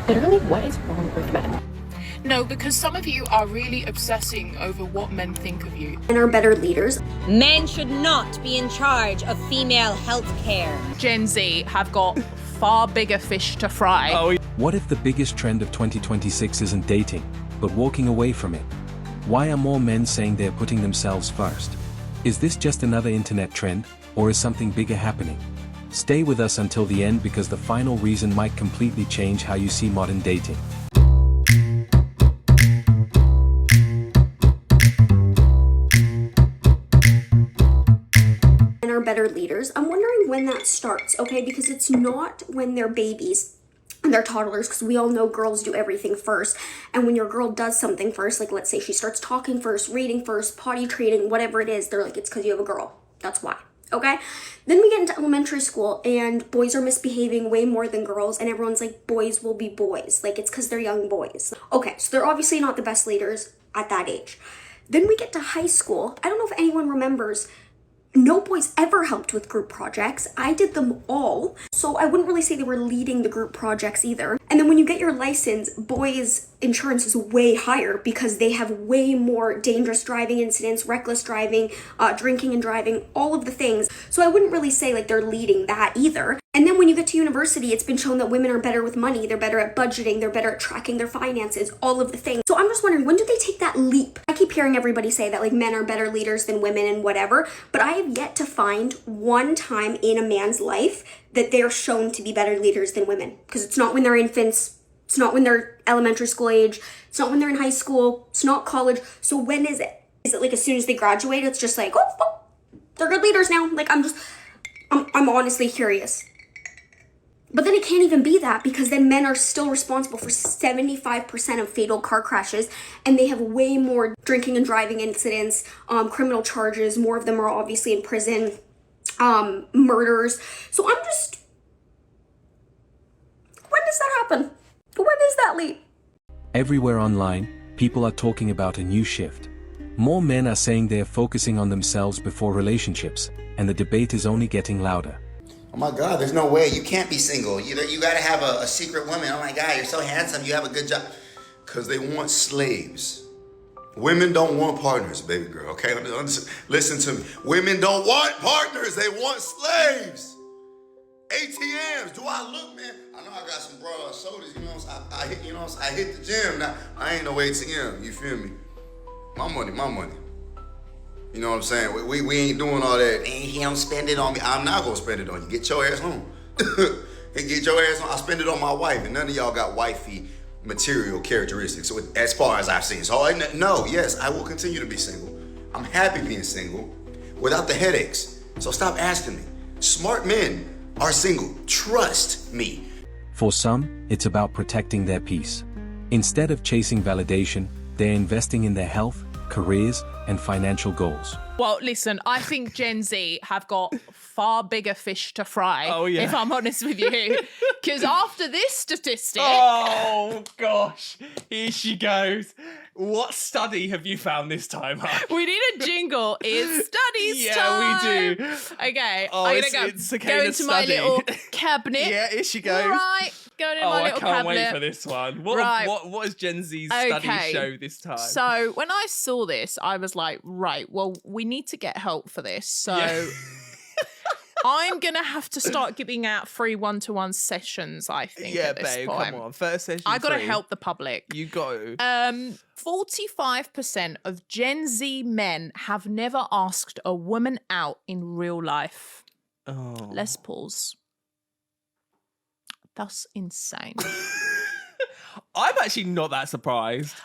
Literally, what is wrong with men? No, because some of you are really obsessing over what men think of you. Men are better leaders. Men should not be in charge of female health care. Gen Z have got far bigger fish to fry. Oh, What if the biggest trend of 2026 isn't dating, but walking away from it? Why are more men saying they're putting themselves first? Is this just another internet trend, or is something bigger happening? Stay with us until the end because the final reason might completely change how you see modern dating. Men are better leaders. I'm wondering when that starts, okay? Because it's not when they're babies and they're toddlers, because we all know girls do everything first. And when your girl does something first, like let's say she starts talking first, reading first, potty training, whatever it is, they're like, it's because you have a girl. That's why. Okay? Then we get into elementary school and boys are misbehaving way more than girls, and everyone's like, boys will be boys. Like, it's because they're young boys. Okay, so they're obviously not the best leaders at that age. Then we get to high school. I don't know if anyone remembers, no boys ever helped with group projects. I did them all. So I wouldn't really say they were leading the group projects either. And then when you get your license, boys' insurance is way higher because they have way more dangerous driving incidents, reckless driving, drinking and driving, all of the things. So I wouldn't really say like they're leading that either. And then when you get to university, it's been shown that women are better with money, they're better at budgeting, they're better at tracking their finances, all of the things. So I'm just wondering, when do they take that leap? I keep hearing everybody say that like men are better leaders than women and whatever, but I have yet to find one time in a man's life that they're shown to be better leaders than women. Because it's not when they're infants, it's not when they're elementary school age, it's not when they're in high school, it's not college. So when is it? Is it like as soon as they graduate, it's just like, oh, they're good leaders now? Like I'm honestly curious. But then it can't even be that, because then men are still responsible for 75% of fatal car crashes, and they have way more drinking and driving incidents, criminal charges. More of them are obviously in prison, murders. So I'm just, when does that happen? When is that leap? Everywhere online, people are talking about a new shift. More men are saying they're focusing on themselves before relationships, and the debate is only getting louder. Oh my God, there's no way. You can't be single. You gotta have a secret woman. Oh my God, you're so handsome. You have a good job. Because they want slaves. Women don't want partners, baby girl, okay? Listen to me. Women don't want partners. They want slaves. ATMs. Do I look, man? I know I got some broad shoulders, I hit the gym. Now, I ain't no ATM, you feel me? My money. You know what I'm saying? We ain't doing all that. He don't spend it on me. I'm not gonna spend it on you. Get your ass home. Get your ass home. I spend it on my wife, and none of y'all got wifey material characteristics. So as far as I've seen, so yes, I will continue to be single. I'm happy being single, without the headaches. So stop asking me. Smart men are single. Trust me. For some, it's about protecting their peace. Instead of chasing validation, they're investing in their health, careers, and financial goals. Well, listen, I think Gen Z have got far bigger fish to fry, if I'm honest with you. Because after this statistic... Oh, gosh. Here she goes. What study have you found this time, huh? We need a jingle. It's studies Yeah, time. we do. Okay, Oh, I'm it's going to go into my study. little cabinet. Yeah, here she goes. Right, go into my I little can't cabinet. wait for this one. Right. What does Gen Z's study show this time? So when I saw this, I was like, right, well, we need to get help for this. So I'm going to have to start giving out free one-to-one sessions, I think, at this babe, point. come on. First session I got to free. help the public. You got to. 45% of Gen Z men have never asked a woman out in real life. Oh. Let's pause. That's insane. I'm actually not that surprised.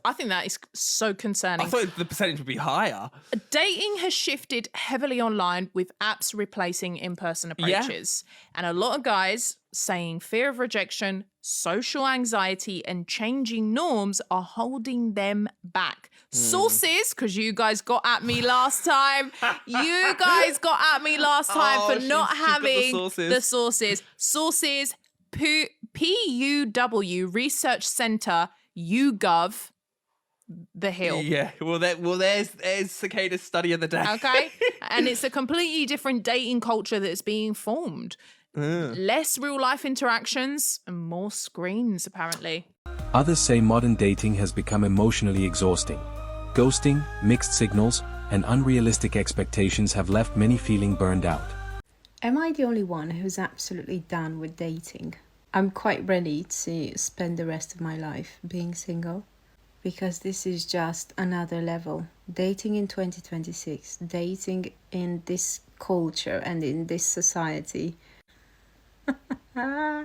I think that is so concerning. I thought the percentage would be higher. Dating has shifted heavily online with apps replacing in-person approaches. And a lot of guys saying fear of rejection, social anxiety, and changing norms are holding them back. Sources, because you guys got at me last time. You guys got at me last time for not having the sources. Sources, PUW Research Center, YouGov, The Hill. Yeah, there's Cicada's study of the day. Okay. And it's a completely different dating culture that's being formed. less real life interactions, and more screens, apparently. Others say modern dating has become emotionally exhausting. Ghosting, mixed signals, and unrealistic expectations have left many feeling burned out. Am I the only one who's absolutely done with dating? I'm quite ready to spend the rest of my life being single, because this is just another level. Dating in 2026, dating in this culture and in this society. I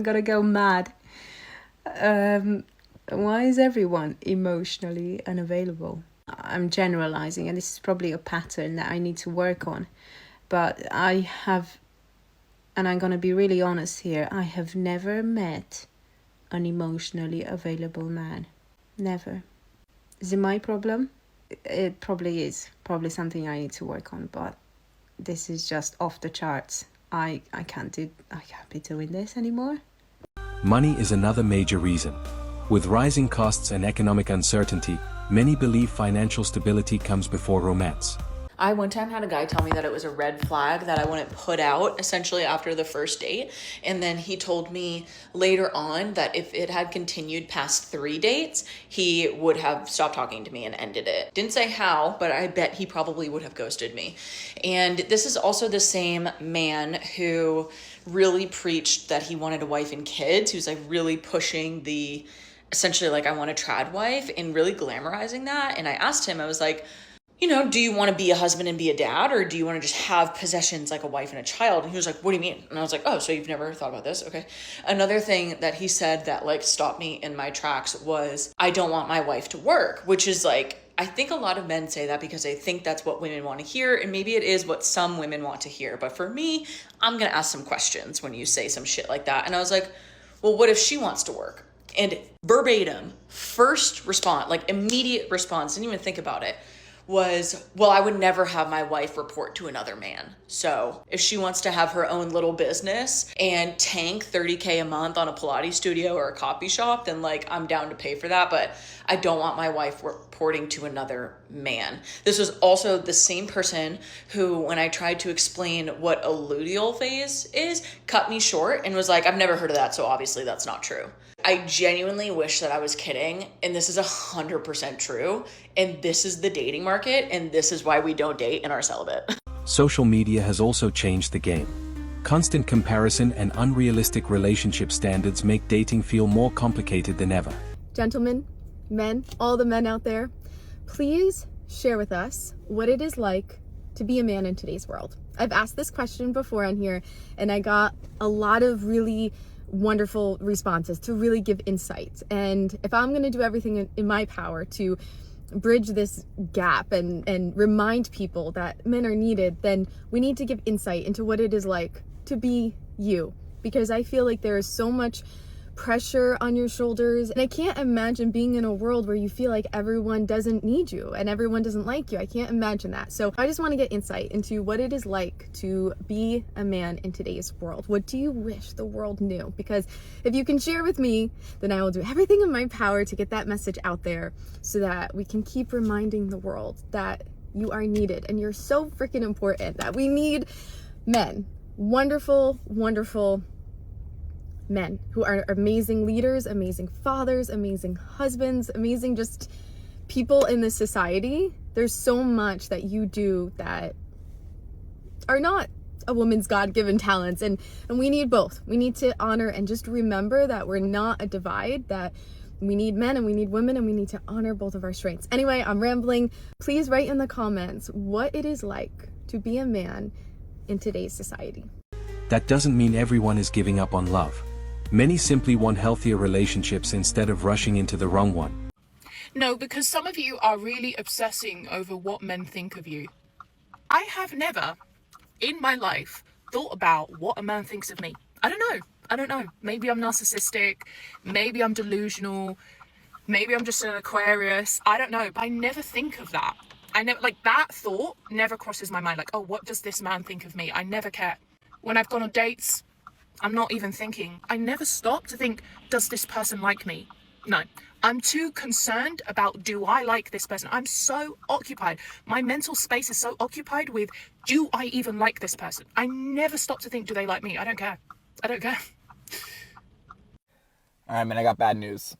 gotta go mad. Why is everyone emotionally unavailable? I'm generalizing, and this is probably a pattern that I need to work on. But I have, and I'm gonna be really honest here, I have never met an emotionally available man. Never. Is it my problem? It probably is. Probably something I need to work on, but this is just off the charts. I can't be doing this anymore. Money is another major reason. With rising costs and economic uncertainty, many believe financial stability comes before romance. I one time had a guy tell me that it was a red flag that I wouldn't put out essentially after the first date. And then he told me later on that if it had continued past 3 dates, he would have stopped talking to me and ended it. Didn't say how, but I bet he probably would have ghosted me. And this is also the same man who really preached that he wanted a wife and kids. He was like really pushing the, essentially like, I want a trad wife, and really glamorizing that. And I asked him, I was like, you know, do you want to be a husband and be a dad, or do you want to just have possessions like a wife and a child? And he was like, what do you mean? And I was like, oh, so you've never thought about this? Okay. Another thing that he said that like stopped me in my tracks was, I don't want my wife to work, which is like, I think a lot of men say that because they think that's what women want to hear, and maybe it is what some women want to hear. But for me, I'm going to ask some questions when you say some shit like that. And I was like, well, what if she wants to work? And verbatim, first response, like immediate response, didn't even think about it, was, well, I would never have my wife report to another man. So if she wants to have her own little business and tank $30K a month on a Pilates studio or a coffee shop, then like I'm down to pay for that. But I don't want my wife reporting to another man. This was also the same person who, when I tried to explain what a luteal phase is, cut me short and was like, I've never heard of that, so obviously that's not true. I genuinely wish that I was kidding, and this is 100% true, and this is the dating market, and this is why we don't date and are celibate. Social media has also changed the game. Constant comparison and unrealistic relationship standards make dating feel more complicated than ever. Gentlemen, men, all the men out there, please share with us what it is like to be a man in today's world. I've asked this question before on here, and I got a lot of really wonderful responses to really give insight. And if I'm going to do everything in my power to bridge this gap and remind people that men are needed, then we need to give insight into what it is like to be you. Because I feel like there is so much pressure on your shoulders, and I can't imagine being in a world where you feel like everyone doesn't need you and everyone doesn't like you. I can't imagine that. So I just want to get insight into what it is like to be a man in today's world. What do you wish the world knew? Because if you can share with me, then I will do everything in my power to get that message out there so that we can keep reminding the world that you are needed and you're so freaking important, that we need men, wonderful, wonderful men who are amazing leaders, amazing fathers, amazing husbands, amazing just people in this society. There's so much that you do that are not a woman's God-given talents, and we need both. We need to honor and just remember that we're not a divide, that we need men and we need women, and we need to honor both of our strengths. Anyway, I'm rambling. Please write in the comments what it is like to be a man in today's society. That doesn't mean everyone is giving up on love. Many simply want healthier relationships instead of rushing into the wrong one. No, because some of you are really obsessing over what men think of you. I have never in my life thought about what a man thinks of me. I don't know. Maybe I'm narcissistic. Maybe I'm delusional. Maybe I'm just an Aquarius. I don't know. But I never think of that. I never, like, that thought never crosses my mind. Like, oh, what does this man think of me? I never care. When I've gone on dates, I'm not even thinking. I never stop to think, does this person like me? No. I'm too concerned about, do I like this person? I'm so occupied. My mental space is so occupied with, do I even like this person? I never stop to think, do they like me? I don't care. I don't care. All right, man, I got bad news.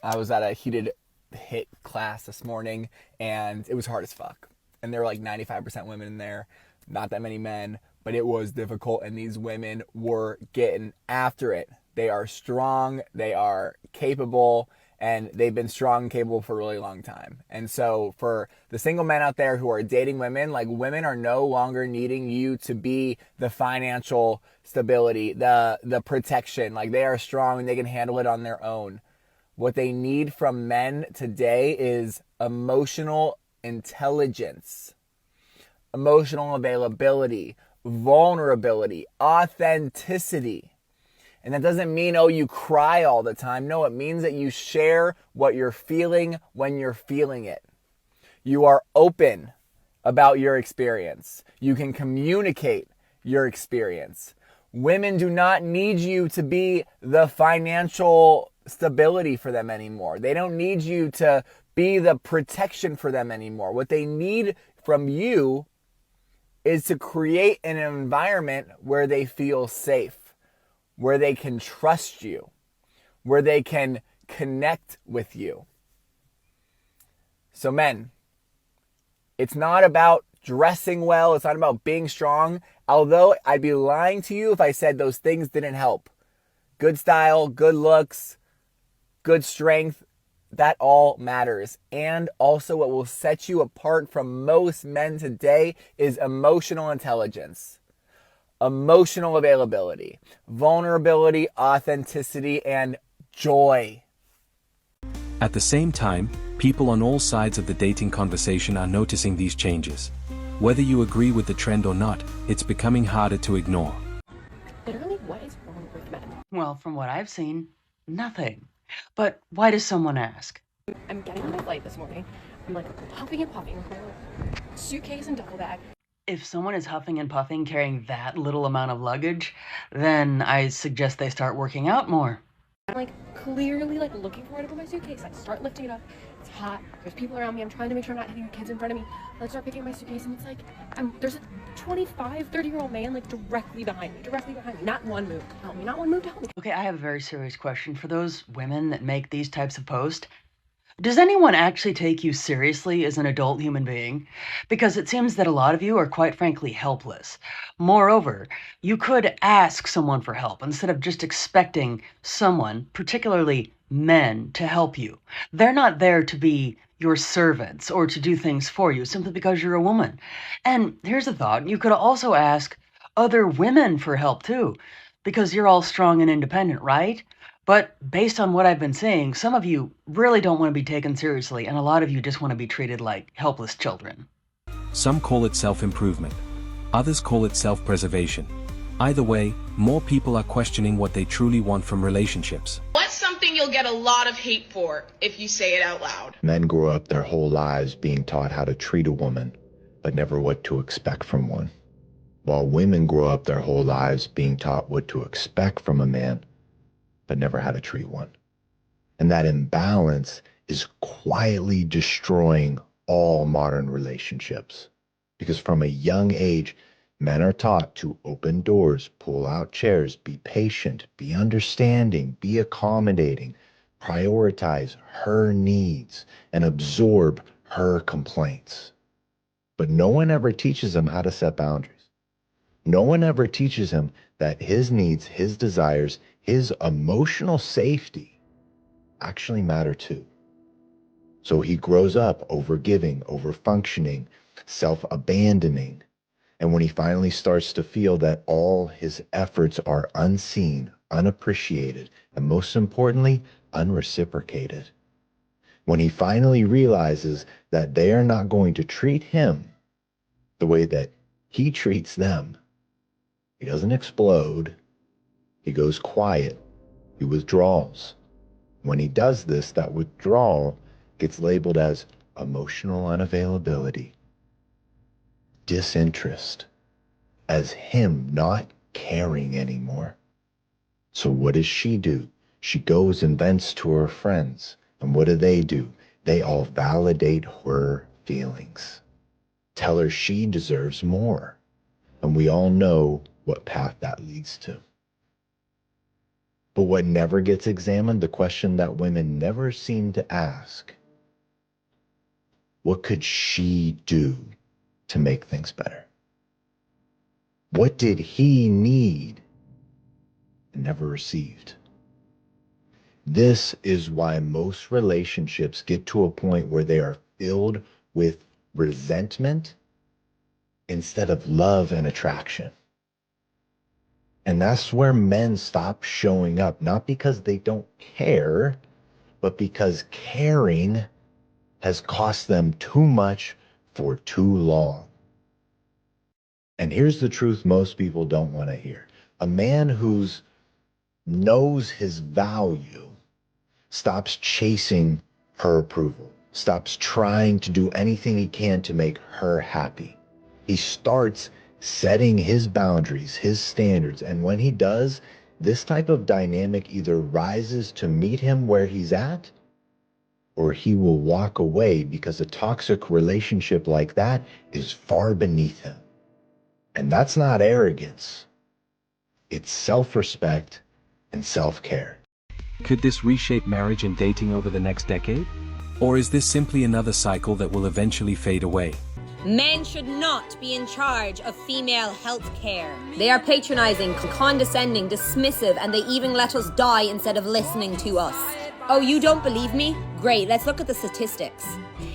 I was at a heated hit class this morning, and it was hard as fuck. And there were like 95% women in there, not that many men, but it was difficult, and these women were getting after it. They are strong, they are capable, and they've been strong and capable for a really long time. And so for the single men out there who are dating women, like, women are no longer needing you to be the financial stability, the protection. Like, they are strong and they can handle it on their own. What they need from men today is emotional intelligence, emotional availability, vulnerability, authenticity. And that doesn't mean, oh, you cry all the time. No, it means that you share what you're feeling when you're feeling it. You are open about your experience. You can communicate your experience. Women do not need you to be the financial stability for them anymore. They don't need you to be the protection for them anymore. What they need from you is to create an environment where they feel safe, where they can trust you, where they can connect with you. So men, it's not about dressing well. It's not about being strong. Although I'd be lying to you if I said those things didn't help. Good style, good looks, good strength, that all matters. And also what will set you apart from most men today is emotional intelligence, emotional availability, vulnerability, authenticity, and joy. At the same time, people on all sides of the dating conversation are noticing these changes. Whether you agree with the trend or not, it's becoming harder to ignore. Literally, what is wrong with men? Well, from what I've seen, nothing. But why does someone ask? I'm getting on my flight this morning. I'm like huffing and puffing with my little suitcase and duffel bag. If someone is huffing and puffing carrying that little amount of luggage, then I suggest they start working out more. I'm like clearly like looking for it over my suitcase. I start lifting it up. It's hot. There's people around me. I'm trying to make sure I'm not hitting kids in front of me. I start picking up my suitcase and it's like there's a 25, 30-year-old man like directly behind me. Not one move to help me. Not one move to help me. Okay, I have a very serious question for those women that make these types of posts. Does anyone actually take you seriously as an adult human being? Because it seems that a lot of you are quite frankly helpless. Moreover, you could ask someone for help instead of just expecting someone, particularly men, to help you. They're not there to be your servants or to do things for you simply because you're a woman. And here's a thought. You could also ask other women for help too, because you're all strong and independent, right? But based on what I've been saying, some of you really don't want to be taken seriously, and a lot of you just want to be treated like helpless children. Some call it self-improvement. Others call it self-preservation. Either way, more people are questioning what they truly want from relationships. What's something you'll get a lot of hate for if you say it out loud? Men grow up their whole lives being taught how to treat a woman, but never what to expect from one. While women grow up their whole lives being taught what to expect from a man, but never how to treat one. And that imbalance is quietly destroying all modern relationships. Because from a young age, men are taught to open doors, pull out chairs, be patient, be understanding, be accommodating, prioritize her needs, and absorb her complaints. But no one ever teaches them how to set boundaries. No one ever teaches him that his needs, his desires, his emotional safety actually matter too. So he grows up over-giving, over-functioning, self-abandoning. And when he finally starts to feel that all his efforts are unseen, unappreciated, and most importantly, unreciprocated, when he finally realizes that they are not going to treat him the way that he treats them, he doesn't explode. He goes quiet. He withdraws. When he does this, that withdrawal gets labeled as emotional unavailability, disinterest, as him not caring anymore. So what does she do? She goes and vents to her friends. And what do? They all validate her feelings. Tell her she deserves more. And we all know what path that leads to. But what never gets examined, the question that women never seem to ask, what could she do to make things better? What did he need and never received? This is why most relationships get to a point where they are filled with resentment instead of love and attraction. And that's where men stop showing up, not because they don't care, but because caring has cost them too much for too long. And here's the truth most people don't want to hear. A man who knows his value stops chasing her approval, stops trying to do anything he can to make her happy. He starts setting his boundaries, his standards, and when he does, this type of dynamic either rises to meet him where he's at, or he will walk away because a toxic relationship like that is far beneath him. And that's not arrogance. It's self-respect and self-care. Could this reshape marriage and dating over the next decade? Or is this simply another cycle that will eventually fade away? Men should not be in charge of female health care. They are patronizing, condescending, dismissive, and they even let us die instead of listening to us. Oh, you don't believe me? Great, let's look at the statistics.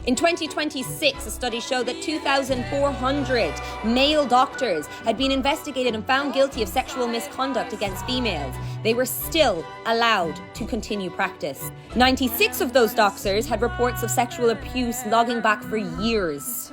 In 2026, a study showed that 2,400 male doctors had been investigated and found guilty of sexual misconduct against females. They were still allowed to continue practice. 96 of those doctors had reports of sexual abuse logging back for years.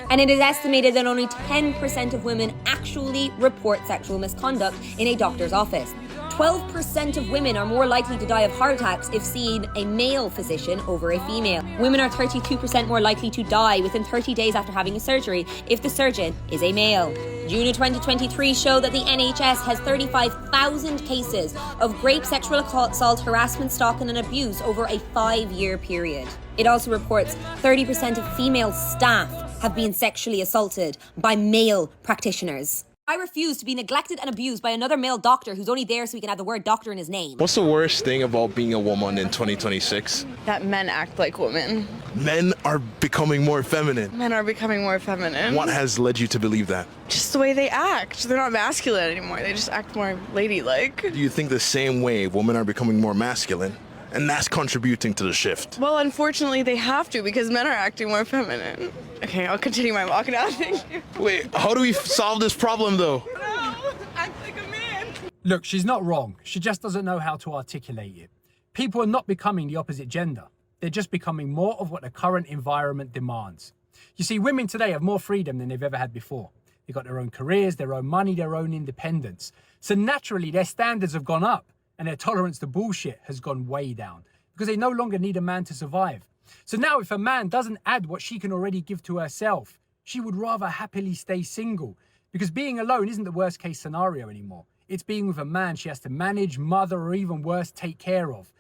And it is estimated that only 10% of women actually report sexual misconduct in a doctor's office. 12% of women are more likely to die of heart attacks if seeing a male physician over a female. Women are 32% more likely to die within 30 days after having a surgery if the surgeon is a male. June of 2023 showed that the NHS has 35,000 cases of rape, sexual assault, harassment, stalking and abuse over a 5-year period. It also reports 30% of female staff have been sexually assaulted by male practitioners. I refuse to be neglected and abused by another male doctor who's only there so he can have the word doctor in his name. What's the worst thing about being a woman in 2026? That men act like women. Men are becoming more feminine. Men are becoming more feminine. What has led you to believe that? Just the way they act. They're not masculine anymore. They just act more ladylike. Do you think the same way women are becoming more masculine? And that's contributing to the shift. Well, unfortunately, they have to because men are acting more feminine. Okay, I'll continue my walk now. Thank you. Wait, how do we solve this problem, though? No, act like a man. Look, she's not wrong. She just doesn't know how to articulate it. People are not becoming the opposite gender. They're just becoming more of what the current environment demands. You see, women today have more freedom than they've ever had before. They've got their own careers, their own money, their own independence. So naturally, their standards have gone up. And their tolerance to bullshit has gone way down because they no longer need a man to survive. So now if a man doesn't add what she can already give to herself, she would rather happily stay single because being alone isn't the worst case scenario anymore. It's being with a man she has to manage, mother, or even worse, take care of.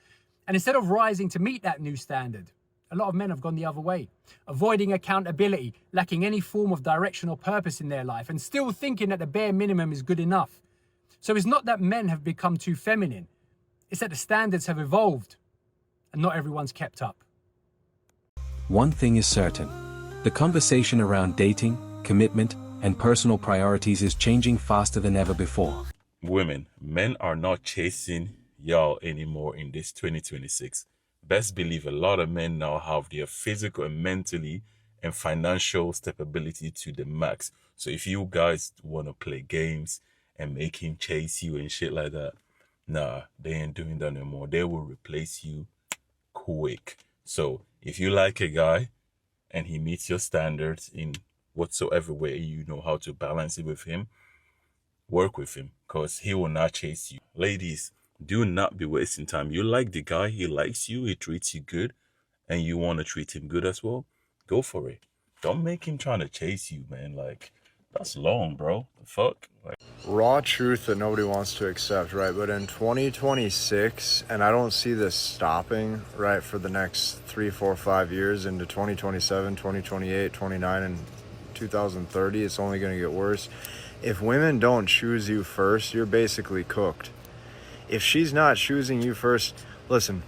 And instead of rising to meet that new standard, a lot of men have gone the other way, avoiding accountability, lacking any form of direction or purpose in their life, and still thinking that the bare minimum is good enough. So it's not that men have become too feminine. It's that the standards have evolved and not everyone's kept up. One thing is certain. The conversation around dating, commitment, and personal priorities is changing faster than ever before. Women, men are not chasing y'all anymore in this 2026. Best believe a lot of men now have their physical and mentally and financial stability to the max. So if you guys want to play games and make him chase you and shit like that, nah, they ain't doing that anymore. They will replace you quick. So if you like a guy and he meets your standards in whatsoever way you know how to balance it with him, work with him because he will not chase you. Ladies, do not be wasting time. You like the guy, he likes you, he treats you good, and you want to treat him good as well, go for it. Don't make him trying to chase you, man. Like, that's long, bro. The fuck? Like, raw truth that nobody wants to accept, right? But in 2026, and I don't see this stopping, right, for the next 3, 4, 5 years into 2027, 2028, 29, and 2030, it's only going to get worse. If women don't choose you first, you're basically cooked. If she's not choosing you first, listen,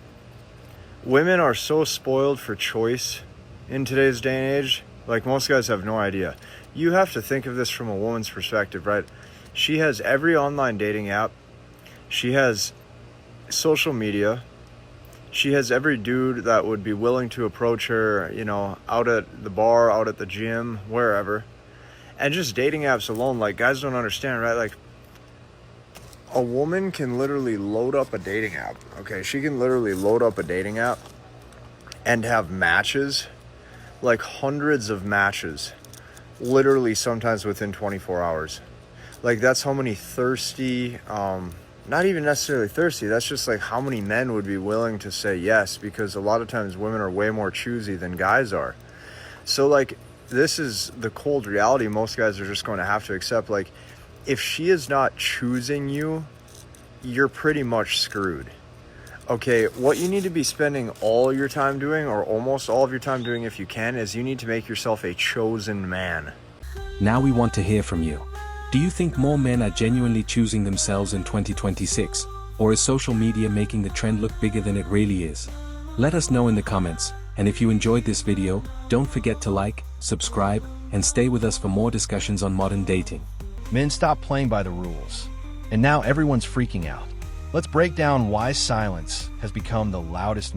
women are so spoiled for choice in today's day and age, like most guys have no idea. You have to think of this from a woman's perspective, right? She has every online dating app. She has social media. She has every dude that would be willing to approach her, you know, out at the bar, out at the gym, wherever. And just dating apps alone, like, guys don't understand, right? Like, a woman can literally load up a dating app, okay? She can literally load up a dating app and have matches, like hundreds of matches, literally sometimes within 24 hours. Like, that's how many thirsty, not even necessarily thirsty, that's just like how many men would be willing to say yes, because a lot of times women are way more choosy than guys are. So, like, this is the cold reality most guys are just going to have to accept. Like, if she is not choosing you, you're pretty much screwed. Okay, what you need to be spending all your time doing, or almost all of your time doing if you can, is you need to make yourself a chosen man. Now we want to hear from you. Do you think more men are genuinely choosing themselves in 2026? Or is social media making the trend look bigger than it really is? Let us know in the comments, and if you enjoyed this video, don't forget to like, subscribe, and stay with us for more discussions on modern dating. Men stopped playing by the rules, and now everyone's freaking out. Let's break down why silence has become the loudest